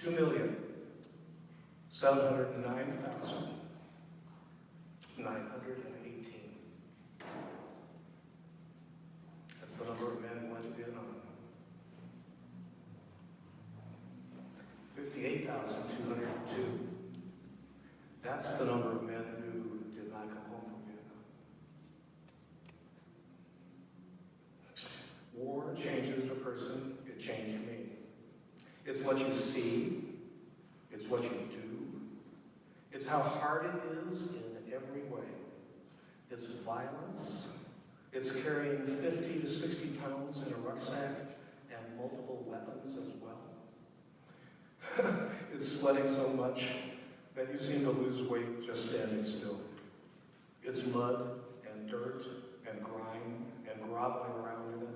2,709,918. That's the number of men who went to Vietnam. 58,202. That's the number of men who did not come home from Vietnam. War changes a person. It changed me. It's what you see. It's what you do. It's how hard it is in every way. It's violence. It's carrying 50 to 60 pounds in a rucksack and multiple weapons as well. It's sweating so much that you seem to lose weight just standing still. It's mud and dirt and grime and groveling around in it.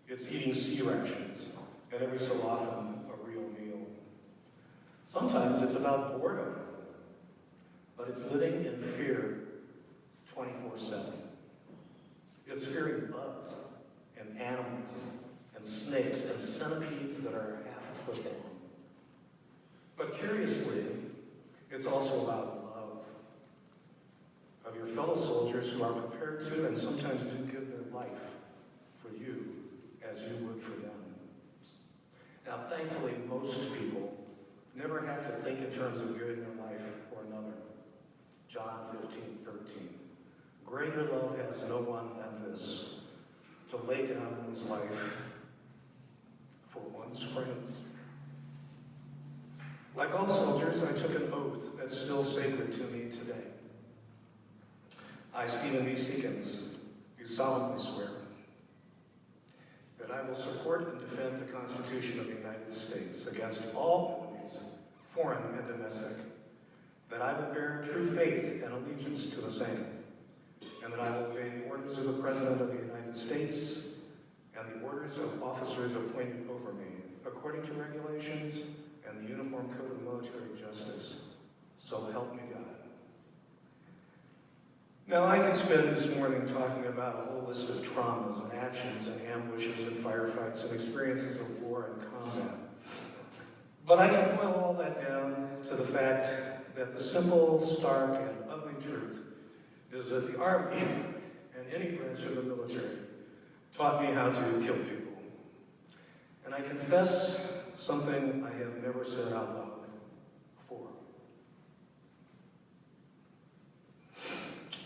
It's eating sea rations and every so often a real meal. Sometimes it's about boredom, but it's living in fear 24/7. It's fearing bugs and animals and snakes and centipedes that are half a foot long. But curiously, it's also about love of your fellow soldiers who are prepared to and sometimes do give their life for you as you would for them. Now, thankfully, most people never have to think in terms of giving their life for another. John 15:13. Greater love has no one than this, to lay down one's life for one's friends. Like all soldiers, I took an oath that's still sacred to me today. I, Stephen V. Seekins, do solemnly swear that I will support and defend the Constitution of the United States against all enemies, foreign and domestic, that I will bear true faith and allegiance to the same, and that I will obey the orders of the President of the United States and the orders of officers appointed over me, according to regulations and the Uniform Code of Military Justice. So help me God. Now, I could spend this morning talking about a whole list of traumas and actions and ambushes and firefights and experiences of war and combat. But I can boil all that down to the fact that the simple, stark, and ugly truth is that the Army and any branch of the military taught me how to kill people. And I confess something I have never said out loud before.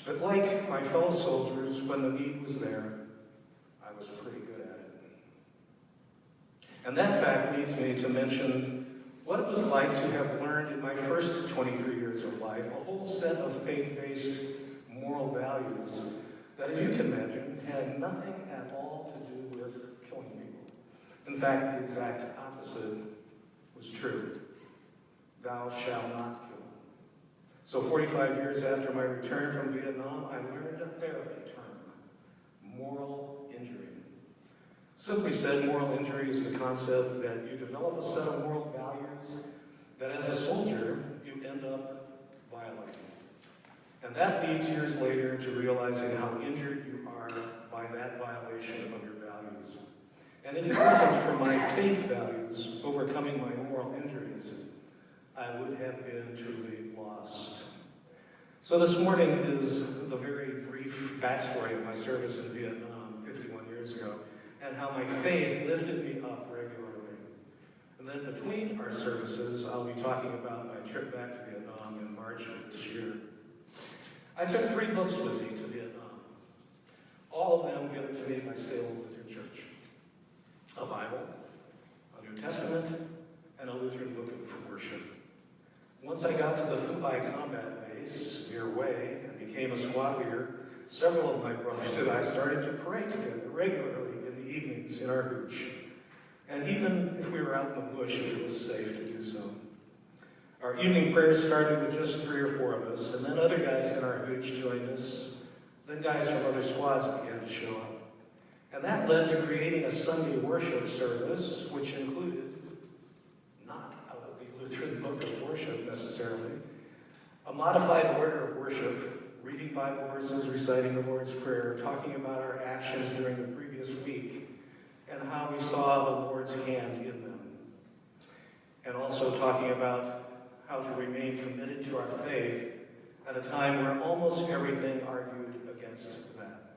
But like my fellow soldiers, when the need was there, I was pretty good at it. And that fact leads me to mention what it was like to have learned in my first 23 years of life a whole set of faith-based moral values that, as you can imagine, had nothing at all to do with killing people. In fact, the exact opposite was true. Thou shalt not kill. So 45 years after my return from Vietnam, I learned a therapy term, moral injury. Simply said, moral injury is the concept that you develop a set of moral values that as a soldier, you end up violating. And that leads years later to realizing how injured you are by that violation of your values. And if it wasn't for my faith values overcoming my moral injuries, I would have been truly lost. So this morning is the very brief backstory of my service in Vietnam 51 years ago, and how my faith lifted me up regularly. And then between our services, I'll be talking about my trip back to Vietnam in March of this year. I took 3 books with me to Vietnam. All of them given to me by Salem Lutheran Church. A Bible, a New Testament, and a Lutheran book of worship. Once I got to the Phu Bai combat base near Hue and became a squad leader, several of my brothers and I started to pray together regularly in the evenings in our hooch. And even if we were out in the bush, if it was safe to do so. Our evening prayers started with just 3 or 4 of us, and then other guys in our hooch joined us. Then guys from other squads began to show up. And that led to creating a Sunday worship service, which included, not out of the Lutheran book of worship necessarily, a modified order of worship, reading Bible verses, reciting the Lord's Prayer, talking about our actions during the previous week, and how we saw the Lord's hand in them. And also talking about how to remain committed to our faith at a time where almost everything argued against that.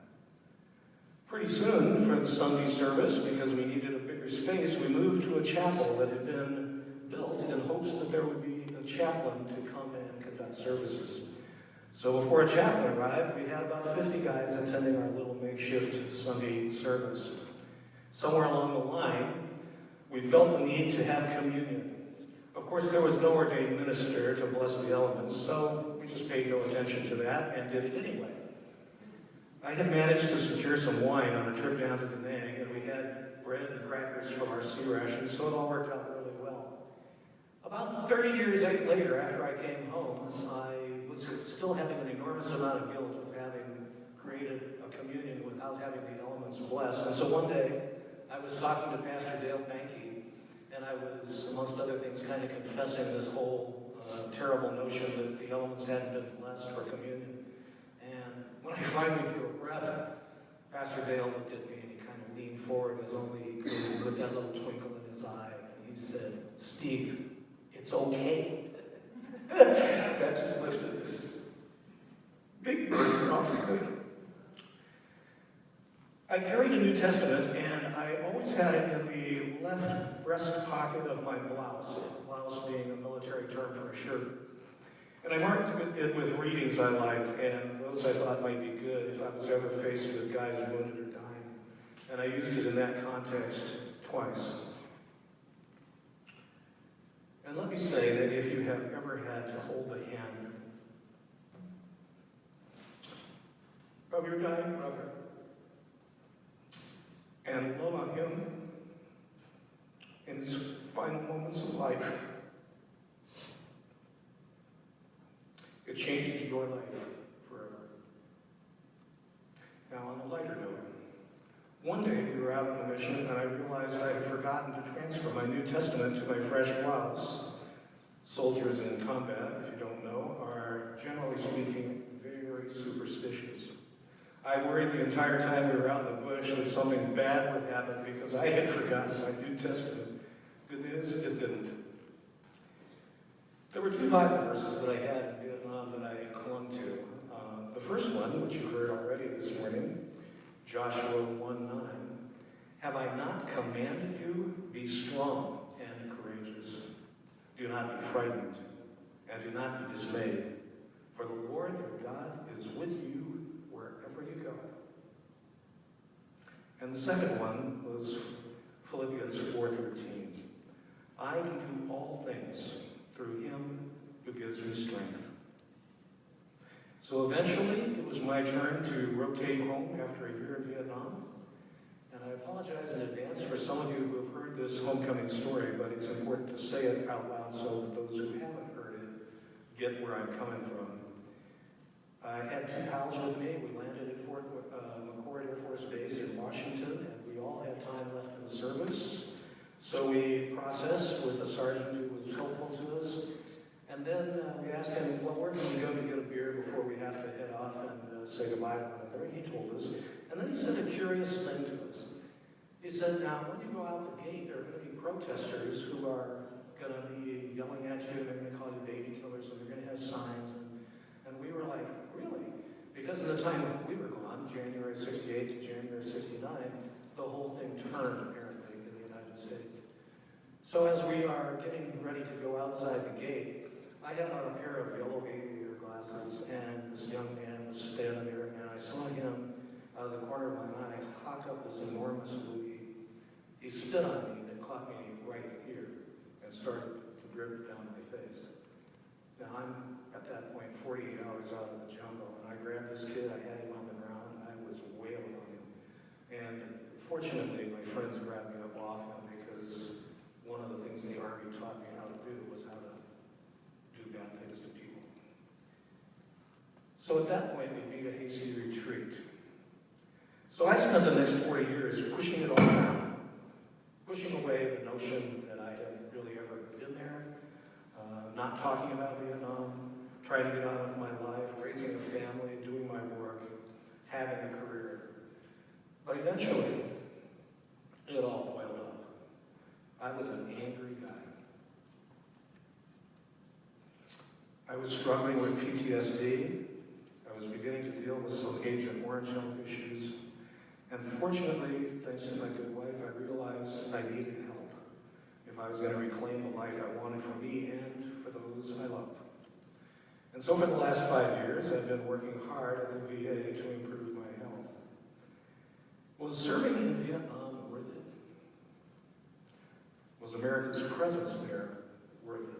Pretty soon, for the Sunday service, because we needed a bigger space, we moved to a chapel that had been built in hopes that there would be a chaplain to come and conduct services. So before a chaplain arrived, we had about 50 guys attending our little makeshift Sunday service. Somewhere along the line, we felt the need to have communion. Of course, there was no ordained minister to bless the elements, so we just paid no attention to that and did it anyway. I had managed to secure some wine on a trip down to Da Nang, and we had bread and crackers from our sea rations, so it all worked out really well. About 30 years later, after I came home, I was still having an enormous amount of guilt of having created a communion without having the elements blessed. And so one day, I was talking to Pastor Dale Banky, and I was, amongst other things, kind of confessing this whole terrible notion that the elements hadn't been blessed for communion. And when I finally drew a breath, Pastor Dale looked at me and he kind of leaned forward as only he could with that little twinkle in his eye, and he said, "Steve, it's okay." That just lifted this big burden off of me. I carried a New Testament, and I always had it in the left breast pocket of my blouse being a military term for a shirt. And I marked it with readings I liked, and those I thought might be good if I was ever faced with guys wounded or dying. And I used it in that context twice. And let me say that if you have ever had to hold the hand of your dying brother and love on him in his final moments of life, it changes your life forever. Now, on a lighter note, one day we were out on a mission and I realized I had forgotten to transfer my New Testament to my fresh blouse. Soldiers in combat, if you don't know, are generally speaking very superstitious. I worried the entire time we were out in the bush that something bad would happen because I had forgotten my New Testament. Good news, it didn't. There were two Bible verses that I had in Vietnam that I clung to. The first one, which you heard already this morning, Joshua 1:9. "Have I not commanded you? Be strong and courageous. Do not be frightened, and do not be dismayed, for the Lord your God is with you wherever you go." And the second one was Philippians 4:13. "I can do all things through him who gives me strength." So eventually, it was my turn to rotate home after a year in Vietnam. And I apologize in advance for some of you who have heard this homecoming story, but it's important to say it out loud so that those who haven't heard it get where I'm coming from. I had two pals with me. We landed at Fort McChord Air Force Base in Washington, and we all had time left in the service. So we processed with a sergeant who was helpful to us. And then we asked him, well, where can we go to get a beer before we have to head off and say goodbye to one another? And he told us. And then he said a curious thing to us. He said, now, when you go out the gate, there are going to be protesters who are going to be yelling at you, and they're going to call you baby killers, and they're going to have signs. And we were like, really? Because in the time we were gone, January 68 to January 69, the whole thing turned, apparently, in the United States. So as we are getting ready to go outside the gate, I had on a pair of yellow aviator glasses, and this young man was standing there, and I saw him out of the corner of my eye hawk up this enormous loogie. He spit on me, and it caught me right here, and started to drip down my face. Now I'm, at that point, 48 hours out of the jungle, and I grabbed this kid, I had him on the ground, I was wailing on him. And fortunately, my friends grabbed me up off him, because one of the things the Army taught me how to do was how to do bad things to people. So at that point, we made a hasty retreat. So I spent the next 40 years pushing it all down, pushing away the notion that I had really ever been there, not talking about Vietnam, trying to get on with my life, raising a family, doing my work, having a career. But eventually, it all boiled up. I was an angry guy. I was struggling with PTSD. I was beginning to deal with some Agent Orange health issues. And fortunately, thanks to my good wife, I realized I needed help if I was going to reclaim the life I wanted for me and for those I love. And so for the last 5 years, I've been working hard at the VA to improve my health. Was serving in Vietnam worth it? Was America's presence there worth it?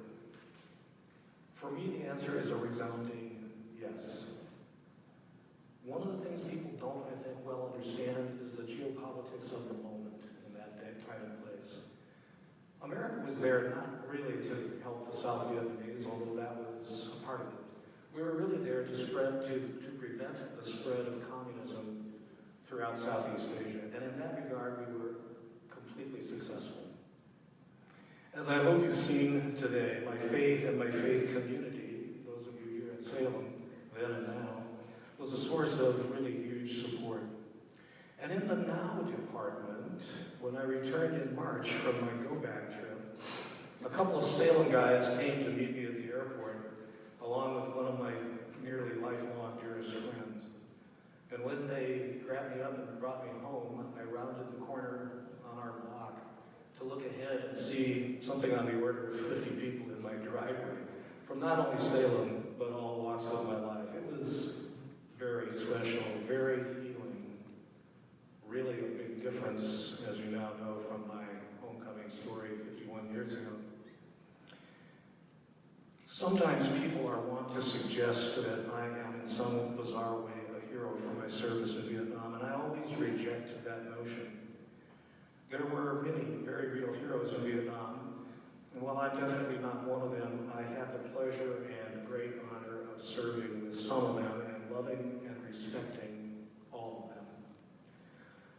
For me, the answer is a resounding yes. One of the things people don't, I think, well understand is the geopolitics of the moment in that kind of place. America was there not really to help the South Vietnamese, although that was a part of it. We were really there to prevent the spread of communism throughout Southeast Asia, and in that regard, we were completely successful. As I hope you've seen today, my faith and my faith community, those of you here at Salem, then and now, was a source of really huge support. And in the now department, when I returned in March from my go-back trip, a couple of Salem guys came to meet me at the airport, along with one of my nearly lifelong dearest friends. And when they grabbed me up and brought me home, I rounded the corner on our block to look ahead and see something on the order of 50 people in my driveway, from not only Salem, but all walks of my life. It was very special, very healing, really a big difference, as you now know from my homecoming story 51 years ago. Sometimes people are wont to suggest that I am in some bizarre way a hero for my service in Vietnam, and I always reject that notion. There were many very real heroes in Vietnam, and while I'm definitely not one of them, I had the pleasure and great honor of serving with some of them and loving and respecting all of them.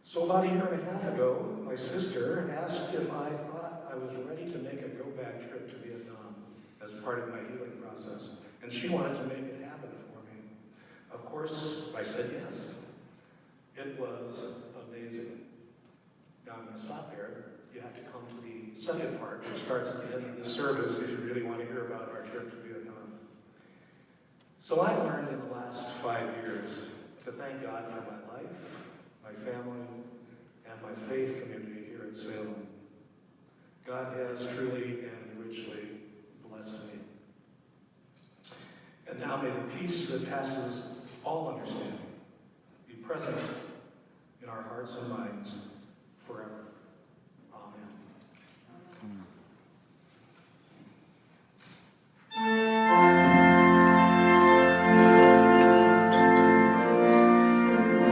So about a year and a half ago, my sister asked if I thought I was ready to make a go-back trip to Vietnam as part of my healing process, and she wanted to make it happen for me. Of course, I said yes. It was amazing. Now I'm going to stop there. You have to come to the second part, which starts at the end of the service if you really want to hear about our trip to Vietnam. So I learned in the last 5 years to thank God for my life, my family, and my faith community here at Salem. God has truly and richly blessed me. And now may the peace that passes all understanding be present in our hearts and minds